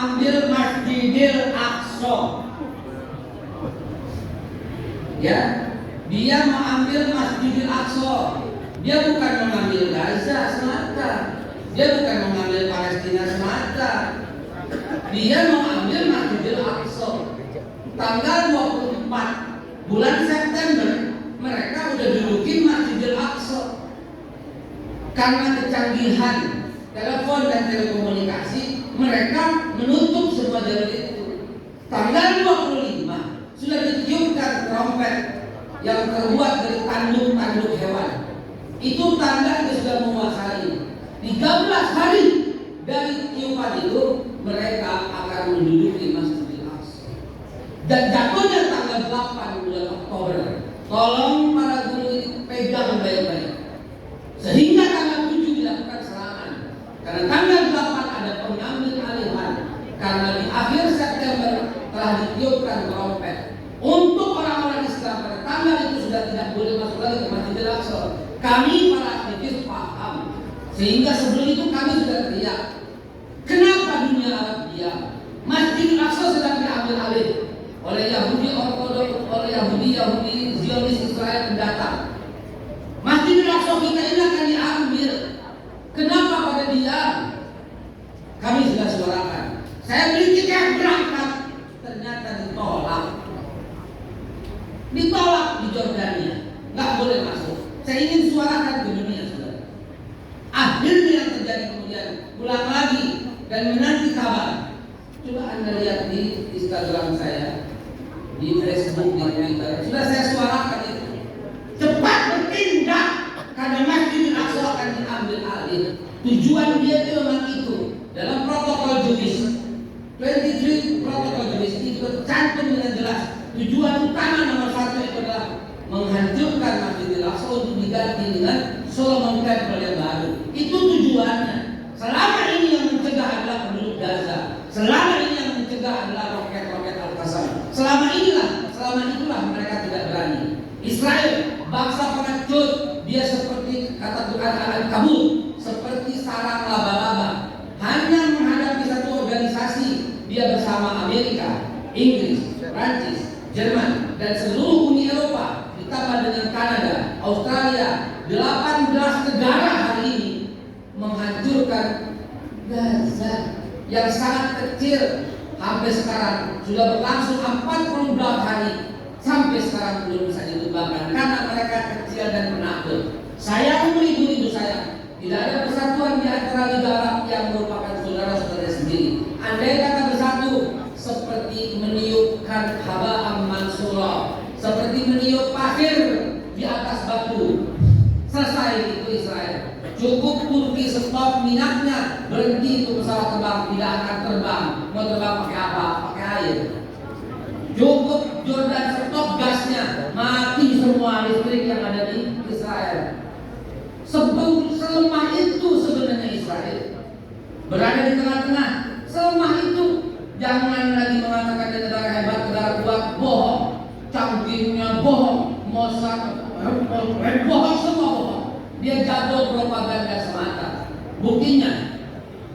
ambil Masjidil Aqsa. Ya, dia mau ambil Masjidil Aqsa. Dia bukan mengambil Gaza semata. Dia bukan mengambil Palestina semata. Dia mau ambil Masjidil Aqsa. Tanggal 24 bulan September mereka udah dudukin Masjidil Aqsa. Karena kecanggihan telepon dan telekomunikasi, mereka menutup semua jalur itu. Tanggal 25 sudah ditiupkan trompet yang terbuat dari tanduk-tanduk hewan. Itu tanda dia sudah menguasai. 13 hari dari tiupan itu mereka akan menduduki Masjidil Aqsa. Dan jatuhnya tanggal 8 bulan Oktober. Tolong para guru ini pegang baik-baik. Sehingga tanggal 7 dilakukan serangan. Karena tanggal 8 ada pengambil alihan. Karena di akhir September telah ditiupkan trompet. Untuk orang-orang Islam pada tanggal itu sudah tidak boleh masuk lagi ke Masjidil Aqsa. Kami para aktivis paham. Sehingga sebelum itu kami sudah teriak. Kenapa dunia Arab diam? Masjidil Aqsa sedang diambil alih oleh Yahudi Ortodok, oleh Yahudi Zionis Israel mendatang. Masjidil Aqsa kita ini akan diambil. Kenapa pada diam? Kami sudah suarakan. Saya beli tiket berangkat, ternyata ditolak. Ditolak di Jordania, nggak boleh masuk. Saya ingin suarakan ke dunia, saudara. Akhirnya yang terjadi kemudian pulang lagi dan menanti kabar. Coba Anda lihat di Instagram saya, di Facebook, di Twitter. Sudah saya suarakan itu. Cepat bertindak karena Masjidil Aqsa akan diambil alih. Tujuan dia itu memang itu. Dalam protokol Jewish 23 protokol Jewish itu tercantum dengan jelas. Tujuan utama nomor 1 itu adalah menghancurkan Masjidil Aqsa untuk diganti dengan Solomon Temple yang baru. Itu tujuannya. Selama ini yang mencegah adalah penduduk Gaza. Selama ini yang mencegah adalah roket-roket Al-Qassam. Selama itulah mereka tidak berani. Israel, bangsa pengecut, dia seperti kata Tuhan Al-Kabut, seperti sarang laba-laba. Hanya menghadapi satu organisasi, dia bersama Amerika, Inggris, Prancis, Jerman, dan seluruh Uni Eropa, ditambah dengan Kanada, Australia, 18 negara hari ini menghancurkan Gaza yang sangat kecil. Sampai sekarang sudah berlangsung 40 hari, sampai sekarang belum bisa ditumbangkan karena mereka kecil dan penakut. Sayang ibu-ibu saya, tidak ada persatuan di antara Liga Arab yang merupakan saudara-saudara sendiri. Andai kata bersatu, seperti meniupkan haba'am mansura, seperti meniup pasir di atas batu. Selesai itu Israel. Cukup Turki stop minatnya, berhenti itu pesawat terbang, tidak akan terbang. Mau terbang pakai apa? Pakai air. Cukup Jordan stop gasnya, mati semua listrik yang ada di Israel. Selemah itu sebenarnya Israel. Berada di tengah-tengah, selemah itu. Jangan lagi mengatakan dia negara hebat, negara kuat, bohong. Canggihnya bohong, Mossad bohong, semua bohong. Dia jatuh propaganda semata. Buktinya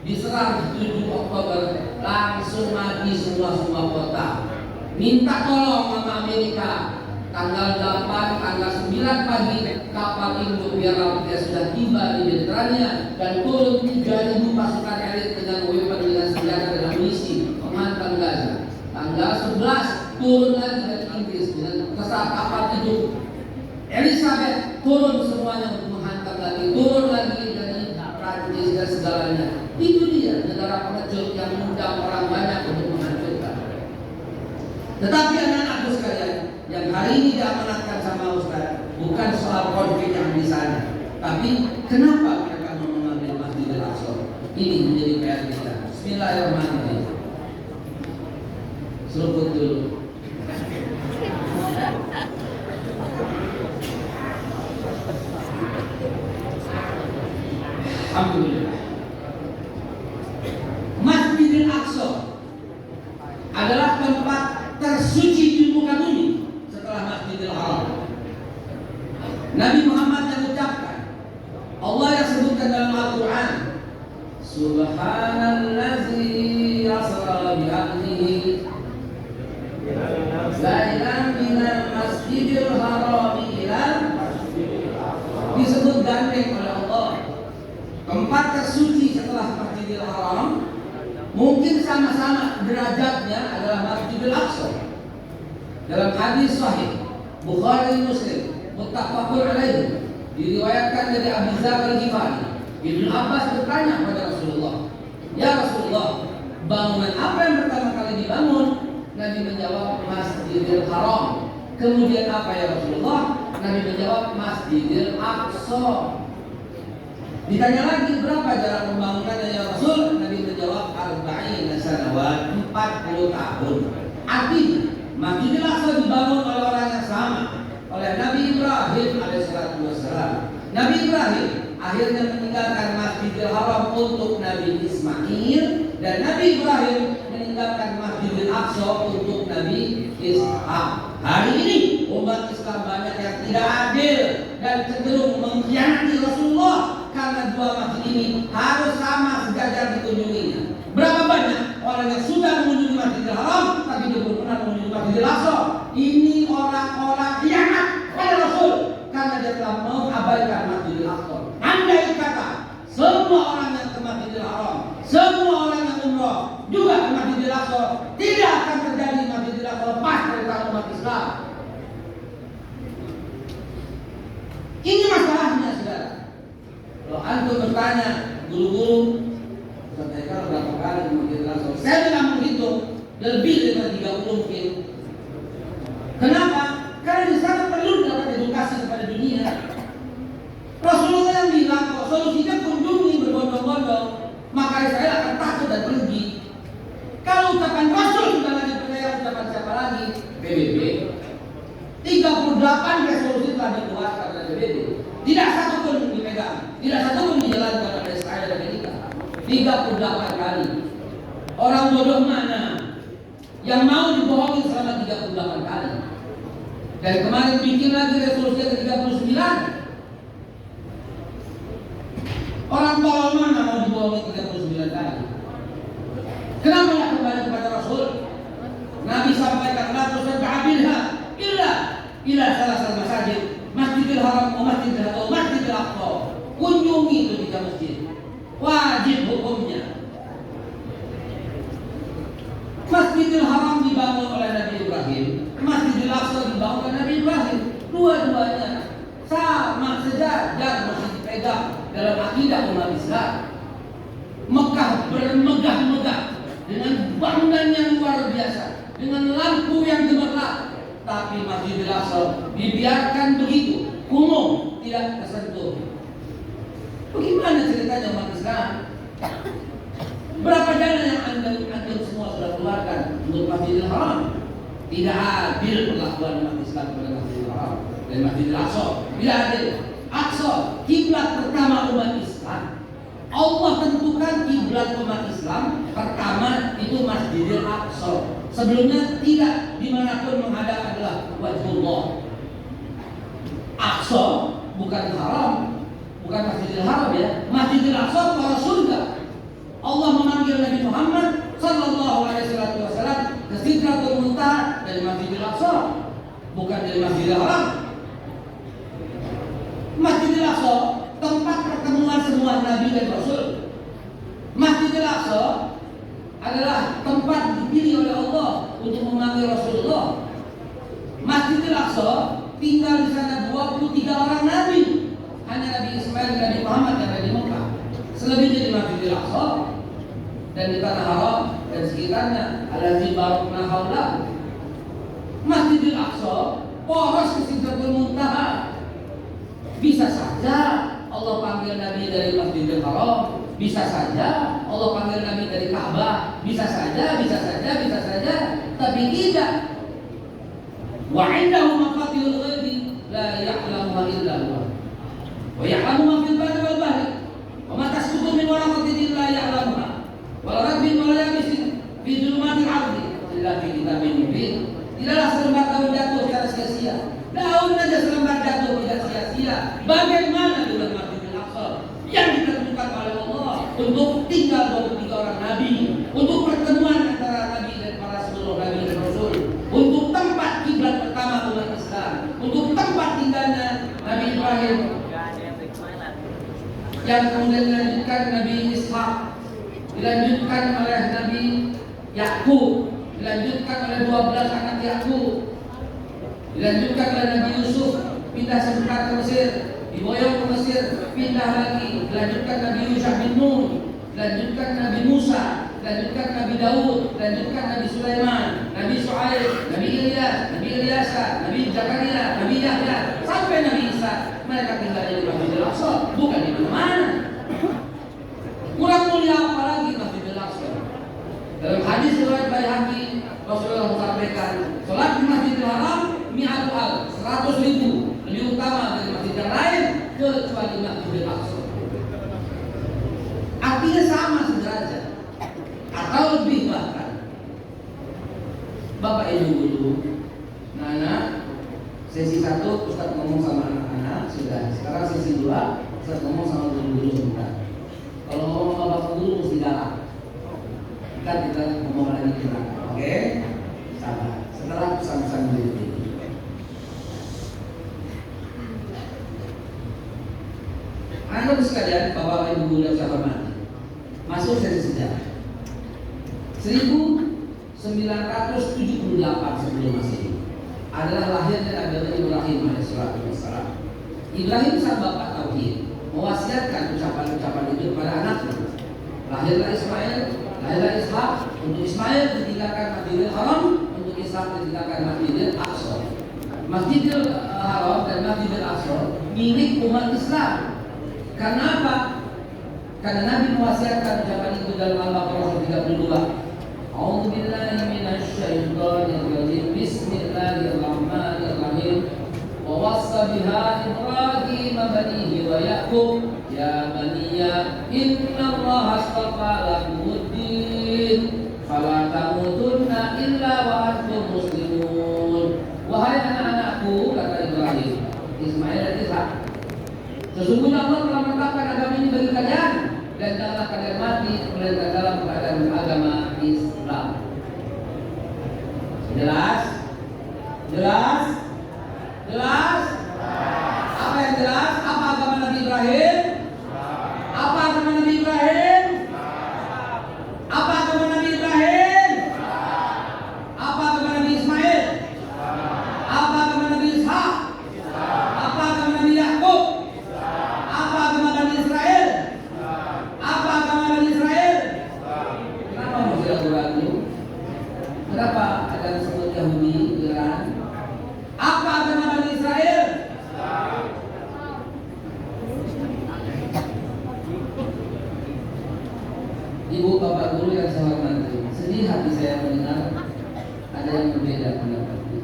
diserang 7 Oktober langsung mati semua kota. Minta tolong sama Amerika. Tanggal 8, tanggal 9 pagi kapal induk biar lautnya sudah tiba di Mediterania dan turun 3.000 pasukan elit dengan weapon, dengan senjata dan amunisi menghantam Gaza. Tanggal 11 turun lagi dari Inggris dengan pesawat kapal induk Elizabeth, turun semuanya untuk menghantam lagi, turun lagi dari Prancis dan segalanya. Itu dia negara pengecut yang mengundang orang banyak untuk menghancurkan. Tetapi anak-anakku sekalian, yang hari ini diamanatkan sama Ustaz bukan soal konflik yang di sana, tapi kenapa mereka mau mengambil Masjidil Aqsa? Ini menjadi PR kita. Bismillahirrahmanirrahim. Seruput dulu. Alhamdulillah. Masjidil Aqsa adalah tempat tersuci di muka bumi setelah Masjidil Haram. Nabi Muhammad yang ucapkan, Allah yang sebutkan dalam Al-Quran, Subhanallazi yasra asra bi 'abdihi lailan minal masjidil haram ila, disebut gandeng oleh Allah. Tempat tersuci setelah Masjidil Haram mungkin sama-sama derajatnya adalah Masjidil Aqsa. Dalam hadis sahih Bukhari Muslim muttafaqun alaihi, diriwayatkan dari Abu Dzar Al-Ghifari, Ibnu Abbas bertanya kepada Rasulullah, "Ya Rasulullah, bangunan apa yang pertama kali dibangun?" Nabi menjawab, "Masjidil Haram." Kemudian apa ya Rasulullah? Nabi menjawab, "Masjidil Aqsa." Ditanya lagi, berapa jarak pembangunannya ya Rasul? Nabi menjawab, 40 sanawat, 40 tahun. Artinya Masjidil Aqsa dibangun oleh orang yang sama, oleh Nabi Ibrahim alaihissalam. Nabi Ibrahim akhirnya meninggalkan Masjidil Haram untuk Nabi Ismail, dan Nabi Ibrahim meninggalkan Masjidil Aqsa untuk Nabi Ishak. Hari ini umat Islam banyak yang tidak adil dan cenderung mengkhianati Rasulullah karena dua masjid ini harus sama sejajar dikunjunginya. Berapa banyak orang yang sudah mengunjungi Masjidil Haram tapi dia belum pernah mengunjungi Masjidil Aqsa? Ini orang-orang khianat pada Rasul karena dia telah mengabaikan Masjidil Aqsa. Andai kata semua orang yang ke Masjidil Haram, semua orang yang umrah juga ke Masjidil Aqsa, tidak akan terjadi Masjidil Aqsa lepas dari tangan umat Islam. Ini masalahnya, saudara. Kalau antum bertanya guru-guru, saya berapa kali ke Masjidil Aqsa? Saya tidak menghitung, lebih dari 30 mungkin. Kenapa? Karena di sana perlu dapat edukasi kepada dunia. Rasulullah yang bilang kalau solusinya kunjungi berbondong-bondong, maka Israel akan takut dan pergi. Kalau ucapan Rasul sudah lagi percaya, ucapan siapa lagi? PBB. 38 resolusi telah dikeluarkan oleh PBB. Tidak satu pun dipegang, tidak satu pun dijalankan oleh Israel dan Amerika. 38 kali. Orang bodoh mana yang mau dibohongi selama 38 kali? Dan kemarin bikin lagi resolusi yang ke-39. Orang tolol mana mau dibohongi 39 kali? Kenapa tidak kembali kepada Rasul? Nabi sampaikan, la tusabbiha illa salah masjid, Masjidil Haram, Masjidil Haram, Masjidil Aqsa. Kunjungi itu 3 masjid. Wajib hukumnya. Masjidil Haram dibangun oleh Nabi Ibrahim, Masjidil Aqsa dibangun oleh Nabi Ibrahim. Dua-duanya sama sejajar, mesti dipegang dalam akidah umat Islam. Mekah bermegah-megah dengan bangunan yang luar biasa, dengan lampu yang gemerlap. Tapi Masjidil Aqsa dibiarkan begitu, kumuh, tidak tersentuh. Bagaimana ceritanya umat Islam? Berapa dana yang anda semua sudah keluarkan untuk Masjidil Haram? Tidak adil perlakuan umat Islam kepada Masjidil Haram dan Masjidil Aqsa. Tidak adil. Aqsa, kiblat pertama umat Islam. Allah tentukan kiblat umat Islam pertama itu Masjidil Aqsa. Sebelumnya tidak, dimanapun menghadap adalah wajhullah. Aqsa bukan haram, bukan Masjidil Haram ya. Masjidil Aqsa para surga. Allah memanggil Nabi Muhammad sallallahu alaihi wasallam ke Sidratul Muntaha dari Masjidil Aqsa, bukan dari Masjidil Haram. Masjidil Aqsa tempat pertemuan semua nabi dan rasul. Masjidil Aqsa adalah tempat dipilih oleh Allah untuk memanggil Rasulullah. Masjidil Aqsa tinggal di sana 23 orang nabi. Hanya Nabi Ismail dan Nabi Muhammad yang ada di Mekah. Selebihnya di Masjidil Aqsa dan di Tanah Haram dan sekitarnya. Allazi barakna haula. Masjidil Aqsa poros ke Sidratul Muntaha. Bisa saja Allah panggil Nabi dari Masjidil Haram, bisa saja Allah panggil Nabi dari Ka'bah, bisa saja, tapi tidak. Wa 'indahu mafatihul ghaibi la ya'lamuha illa Allah. Wa ya'lamu ma fil barri wal bahri. Wa ma tasqutu min waraqatin illa ya'lamuha. Wa la rabbin wa la yabisin fi dhulumatil ardi illa fi kitabin mubin. Tidaklah selembar daun jatuh secara sia-sia. Daun saja selembar jatuh tidak sia-sia. Bagaimana dengan Masjidil Aqsa yang ditentukan oleh Allah untuk tinggal 23 orang nabi, untuk pertemuan antara yang kemudian dilanjutkan Nabi Ishak, dilanjutkan oleh Nabi Yakub, dilanjutkan oleh 12 anak Yakub, dilanjutkan oleh Nabi Yusuf, pindah sebentar ke Mesir, diboyong ke Mesir, pindah lagi, dilanjutkan Nabi Yusuf bin Nun, dilanjutkan Nabi Musa, dilanjutkan Nabi Daud, dilanjutkan Nabi Sulaiman, Nabi Shu'aib, Nabi Ilyas, Nabi Ilyasa, Nabi Zakaria, Nabi Yahya, sampai Nabi Isa. Mereka tinggal di Masjidil Aqsa, bukan di mana-mana. Kurang mulia apa lagi Masjidil Aqsa? Dalam hadis riwayat Baihaqi, Rasulullah sampaikan, salat di Masjidil Haram mi'atu al, 100.000 lebih utama dari masjid yang lain kecuali Masjidil Aqsa. Artinya sama sederajat atau lebih bahkan. Bapak Ibu guru, Nana, sesi 1 Ustaz ngomong sama anak-anak sudah. Sekarang sesi 2 Ustaz ngomong sama guru-guru sebentar. Kalau ngomong sama bapak guru mesti galak. Kita ngomong lagi di belakang. Oke? Sabar. Setelah pesan-pesan berikut ini. Anak-anak sekalian, Bapak Ibu guru yang saya hormati, masuk sesi sejarah. 1978 sebelum Masehi adalah lahirnya Nabi Ibrahim alaihissalam. Ibrahim sang bapak tauhid mewasiatkan ucapan-ucapan itu kepada anaknya. Lahirlah Ismail, lahirlah Ishak. Untuk Ismail ditinggalkan Masjidil Haram, untuk Ishak ditinggalkan Masjidil Aqsa. Masjidil Haram dan Masjidil Aqsa milik umat Islam. Karena apa? Karena Nabi mewasiatkan ucapan itu dalam Al-Baqarah 32. A'udzu billahi minasy syaithanir rajim. Bismillahirrahmanirrahim. Wa wassa biha Ibrahim banihi wa Yaqub ya baniya innallaha astafa lakumuddin fala tamutunna illa wa antum muslimun. Wahai anak-anakku, kata Ibrahim, Ismail dan Ishak, sesungguhnya Allah telah menetapkan agama ini bagi kalian dan janganlah kalian mati melainkan dalam keadaan agama Islam. Jelas? Jelas? Jelas? Apa yang jelas? Apa agama Nabi Ibrahim? Apa agama Nabi Ibrahim? Apa agama Nabi Ibrahim? Apa agama Nabi Ismail? Apa agama Nabi Ishak? Apa agama Nabi Yakub? Apa agama Nabi Israel? Apa agama Nabi Israel? Kenapa masih ragu-ragu? Kenapa ada disebut Yahudi, Iran? Apa agama Nabi Israel? Ibu bapak guru yang saya hormati, sedih hati saya mendengar ada yang berbeda pendapatnya.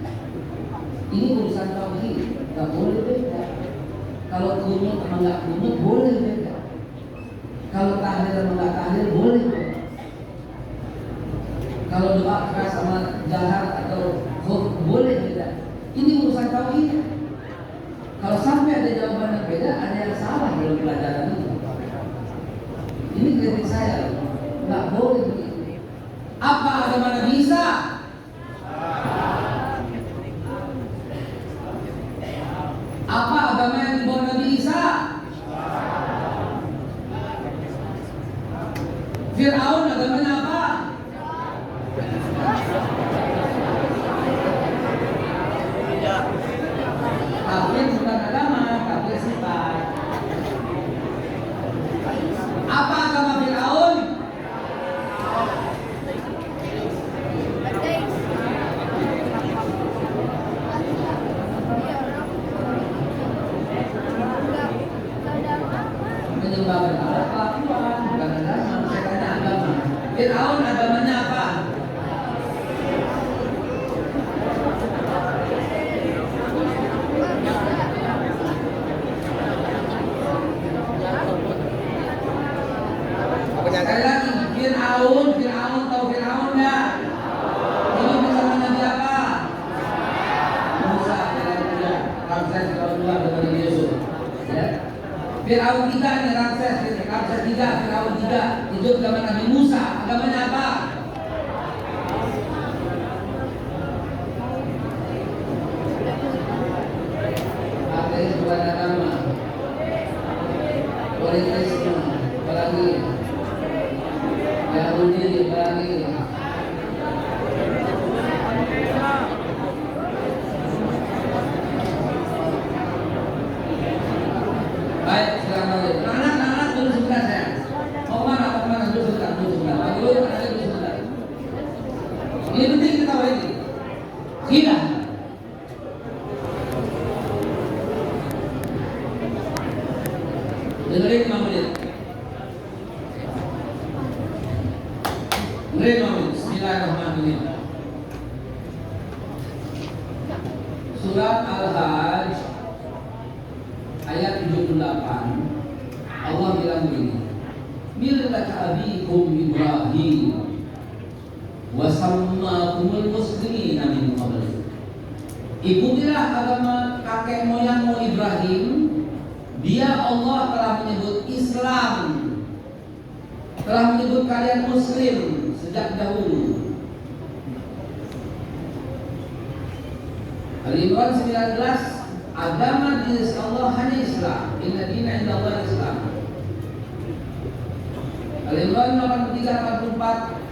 Ini urusan tauhid, nggak boleh beda. Kalau kunut sama nggak kunut boleh beda. Kalau tahlil sama nggak tahlil boleh beda. Kalau doa keras sama jahar atau boleh beda. Ini urusan tauhid. Kalau sampai ada jawaban yang beda, ada yang salah dalam pelajaran itu. Ini kritik saya, nggak boleh begitu. Apa agama Nabi Isa? Apa agama yang dibawa Nabi Isa? Fir'aun agamanya apa? Kafir bukan agama, kafir sifat. Apa agama Fir'aun? Menyembah berhala, kelakuan, bukan agama. Saya tanya agama. Fir'aun agamanya apa? Sekali lagi, Fir'aun tahu Fir'aun nggak? Ini bersama Nabi apa? Musa, Ramses Fir'aun 2 dengan Nabi Yusuf. Ya. Fir'aun 3 ini Ramses 3, Fir'aun 3 hidup zaman Nabi Musa. Agamanya apa? Ateis bukan agama. Politis Ini penting kita tahu ini. Tidak. Dengerin 5 menit. Dengerin 5 menit. Bismillahirrahmanirrahim. Surat Al-Hajj ayat 78. Allah bilang begini. Millat abikum Ibrahim wa sammakumul muslimina min qabl. Ikutilah agama kakek moyangmu Ibrahim. Dia Allah telah menyebut Islam, telah menyebut kalian Muslim sejak dahulu. Al-Imran 19, agama di sisi Allah hanya Islam. Inna dina inda Allah Islam. Al-Imran 83, 84,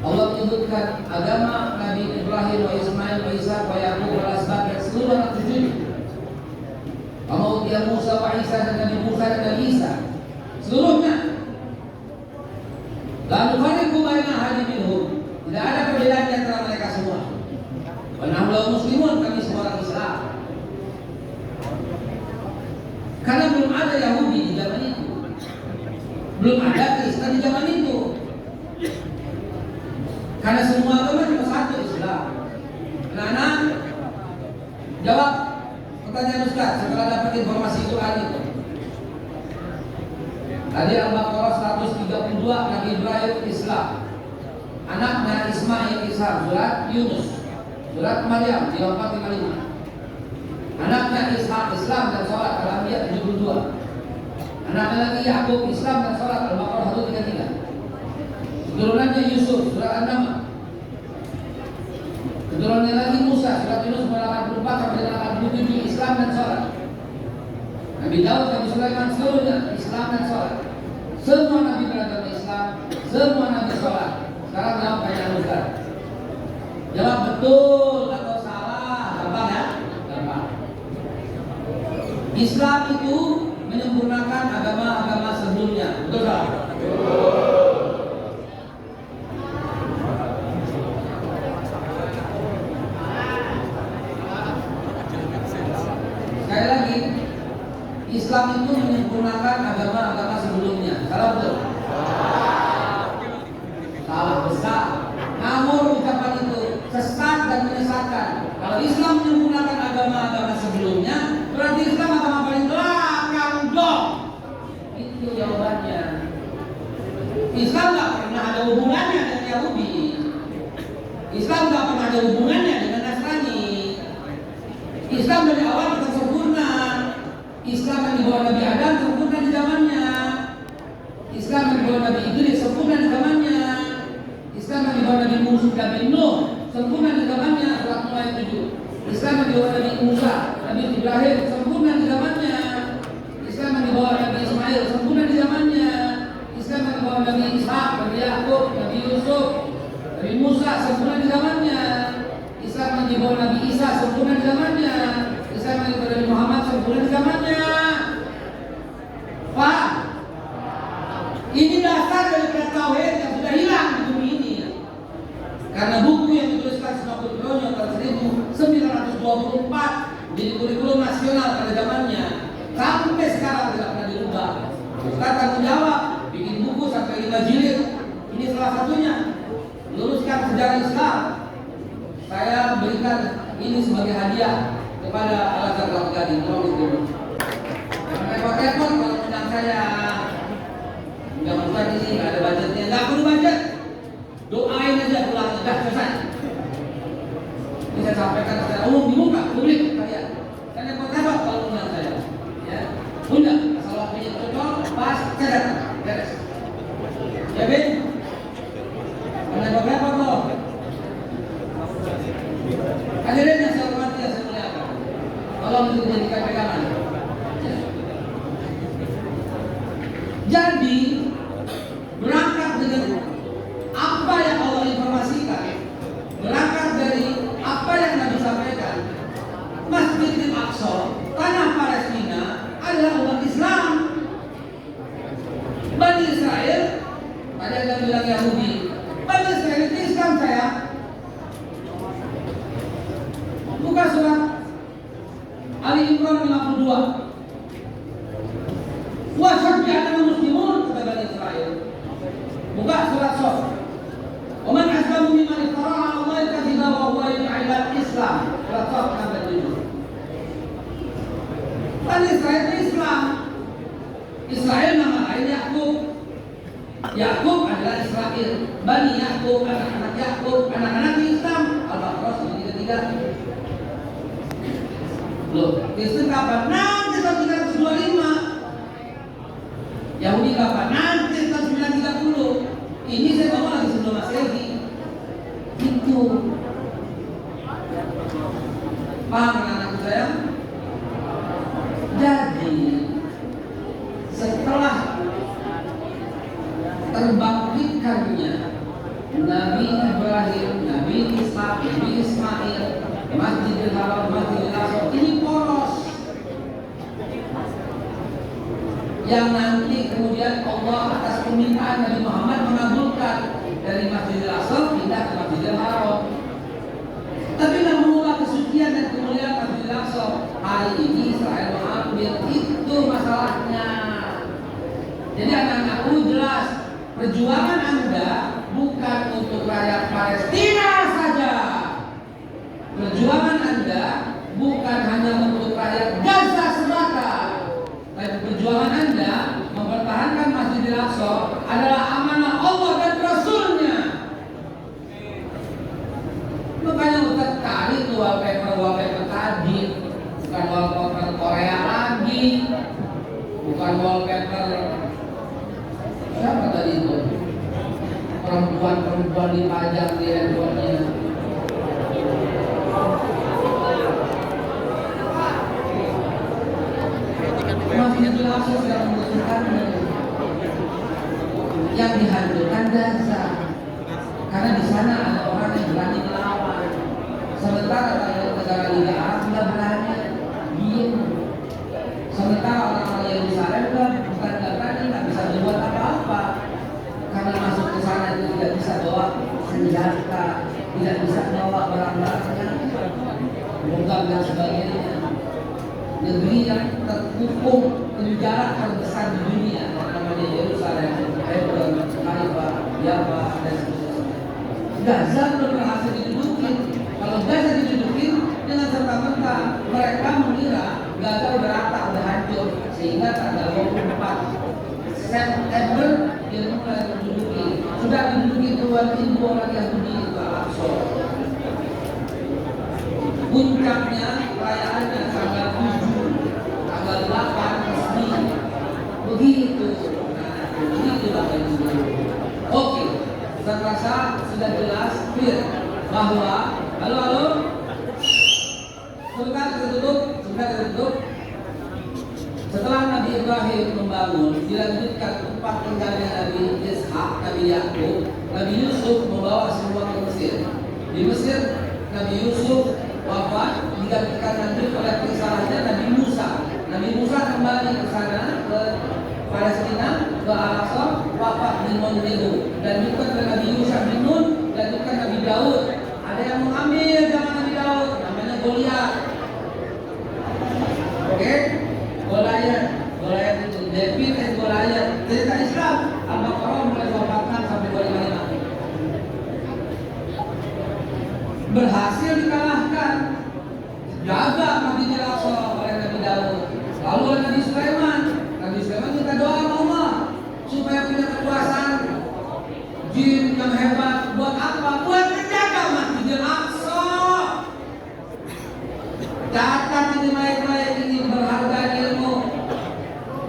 Allah menyebutkan agama Nabi Ibrahim wa Ismail wa Isa wa Yaqub wa Asbaq dan seluruh anak cucunya. Dia Musa wa Isa dan Nabi Musa dan Nabi Isa seluruhnya. La nufarriqu baina ahadin minhum. Tidak ada perbedaan di antara mereka semua. Wa nahnu muslimun, kami semua orang Islam. Karena belum ada Yahudi di zaman itu, belum ada Kristen di zaman itu. Karena semua agama cuma satu, Islam. Anak-anak jawab pertanyaan Ustaz setelah dapat informasi Quran itu. Tadi Al-Baqarah 132, Nabi Ibrahim Islam, anaknya Ismail Ishak, surat Yunus, surat Maryam 54-55. Anaknya Ishak Islam dan sholat, Al-Anbiya 72. Anaknya lagi Yakub Islam dan sholat, Al-Baqarah 133. Keturunannya Yusuf, surat An-Naml. Keturunannya lagi Musa, surat Yunus 84 sampai 87, Islam dan sholat. Nabi Daud, Nabi Sulaiman, seluruhnya Islam dan sholat. Semua Nabi beragama Islam, semua Nabi sholat. Sekarang jawab pertanyaan Ustaz. Jawab betul atau salah, gampang ya? Gampang. Islam itu menyempurnakan agama-agama sebelumnya, betul tak? Sekali lagi, Islam itu menyempurnakan agama-agama sebelumnya. Salah betul? Salah besar. Namun ucapan itu sesat dan menyesatkan. Kalau Islam menyempurnakan agama-agama sebelumnya, berarti Islam agama paling belakang dong. Itu jawabannya. Islam nggak pernah ada hubungannya dengan Yahudi. Islam nggak pernah ada hubungannya dengan Nasrani. Islam dari awal kita sempurna. Islam yang dibawa Nabi Adam sempurna di zamannya. Islam yang dibawa Nabi Idris sempurna di zamannya. Islam yang dibawa Nabi Musa bin Nuh sempurna di zamannya. Surat Mulai 7. Islam yang dibawa Nabi Musa, Nabi Ibrahim sempurna di zamannya. Islam yang dibawa Nabi Ismail sempurna di zamannya. Islam yang dibawa Nabi Ishak, Nabi Yakub, Nabi Yusuf, Nabi Musa sempurna di zamannya. Islam yang dibawa Nabi Isa sempurna di zamannya. Islam yang dibawa Nabi Muhammad sempurna di zamannya. Pak, ini dasar dari tauhid yang sudah hilang di bumi ini. Karena buku yang dituliskan Smakul Kronyo tahun 1924 jadi kurikulum nasional pada zamannya, sampai sekarang tidak pernah dirubah. Ustaz tanggung jawab bikin buku sampai 5 jilid. Ini salah satunya, luruskan sejarah Islam. Saya berikan ini sebagai hadiah kepada Al-Azhar Al-Ghani. Tolong itu. Repot-repot kalau undang saya. Jangan lupa di sini ada budgetnya, nggak perlu budget. Doain aja pulang, udah selesai. Ini saya sampaikan secara umum di muka publik kalian. Dan repot-repot kalau undang saya. Ya, undang. Asal waktunya cocok, pas, saya datang. Beres. Ya Ben, repot-repot loh. Hadirin yang saya hormati, yang saya muliakan, tolong itu dijadikan pegangan. Ya. Jadi berangkat dengan apa yang Allah informasikan, berangkat dari apa yang Nabi sampaikan, Islam. Surat nomor 7. Bani Israel itu Islam. Israel nama lain Yakub. Yakub adalah Israel. Bani Yakub, anak-anak Yakub, anak-anak Islam. Al-Baqarah ketiga. Loh, Kristen kapan? Nanti tahun 325. Yahudi kapan? Nanti tahun 930. Ini saya bawa lagi sebelum Masehi. Itu. Paham anak-anak saya? Jadi setelah terbangkitkannya Nabi Ibrahim, Nabi Ishak, Nabi Ismail, Masjidil Haram, Masjidil Aqsa ini poros yang nanti kemudian Allah atas permintaan Nabi Muhammad mengabulkan dari Masjidil Aqsa pindah ke Masjidil Haram. Tapi namun kesucian dan kemuliaan Masjidil Aqsa hari ini Israel mengambil, itu masalahnya. Jadi anak-anakku jelas, perjuangan Anda bukan untuk rakyat Palestina saja. Perjuangan Anda bukan hanya untuk rakyat Gaza semata. Tapi perjuangan Anda mempertahankan Masjidil Aqsa adalah amanah Allah dan Rasulnya. Makanya Ustaz kali itu wallpaper tadi bukan wallpaper Korea lagi, bukan wallpaper siapa tadi itu, perempuan dipajang di handphonenya. Masjidil Aqsa sudah membutuhkannya. Yang dihancurkan Gaza, karena di sana ada orang yang berani melawan. Sementara negara Liga Arab tidak berani, diem. Sementara orang-orang Yerusalem bukan berani, nggak bisa berbuat apa-apa, karena masuk ke sana itu tidak bisa bawa senjata, tidak bisa bawa barang-barangnya, bongkar dan sebagainya. Negeri yang terkukung penjara terbesar di dunia namanya Yerusalem, Hebron, Haifa, Yafa dan seterusnya. Gaza belum berhasil didudukin. Kalau Gaza didudukin dengan serta-merta mereka mengira Gaza udah rata, udah hancur, sehingga tanggal 24 September dia mulai menduduki. Sudah diduduki 2.000 orang Yahudi itu Al-Aqsa. Puncaknya perayaannya tanggal 7, tanggal 8 resmi. Begitu. Begitu Bapak Ibu. Oke, saya rasa sudah jelas clear bahwa halo. Sebentar kita tutup. Setelah Nabi Ibrahim membangun, dilanjutkan 4 penggalian Nabi Ishak, Nabi Yakub, Nabi Yusuf membawa semua ke Mesir. Di Mesir, Nabi Yusuf wafat, digantikan nanti oleh kesalahannya Nabi Musa. Nabi Musa kembali ke sana, ke Palestina, ke Al-Aqsa, wafat di Montevideo. Dan juga ke Nabi Yusuf bin Nun, dan juga Nabi Daud. Ada yang mengambil zaman Nabi Daud, namanya Goliat. Oke? Goliat itu David dan Goliat. Cerita Islam, Al-Baqarah mulai 24 sampai 25. Berhasil dikalahkan, jaga Masjidil Aqsa oleh Nabi Daud. Lalu oleh Nabi Sulaiman minta doa sama Allah supaya punya kekuasaan jin yang hebat. Buat apa? Buat menjaga Masjidil Aqsa. Catat ini baik-baik, ini berharga ilmu.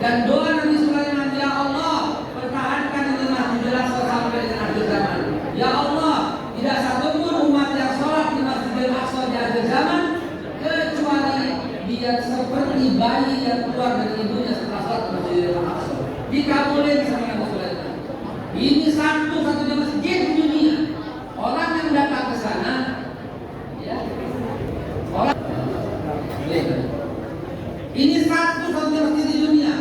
Dan doa Nabi Sulaiman, ya Allah, pertahankan ini Masjidil Aqsa sampai dengan akhir zaman. Ya Allah, tidak satupun umat yang sholat di Masjidil Aqsa di akhir zaman kecuali dia seperti bayi yang keluar dari ibunya setelah sholat di Masjidil Aqsa. Dikabulin sama Nabi Sulaiman. Ini satu-satunya masjid di dunia. Orang yang datang ke sana, ya, orang ini satu-satunya masjid di dunia.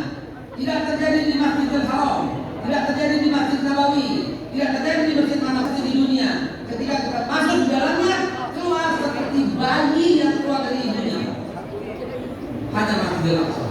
Tidak terjadi di Masjidil Haram, tidak terjadi di Masjid Nabawi, tidak terjadi di masjid mana-mana di dunia. Ketika kita masuk di dalamnya, keluar seperti bayi yang keluar dari ibunya. Hanya Masjidil Aqsa.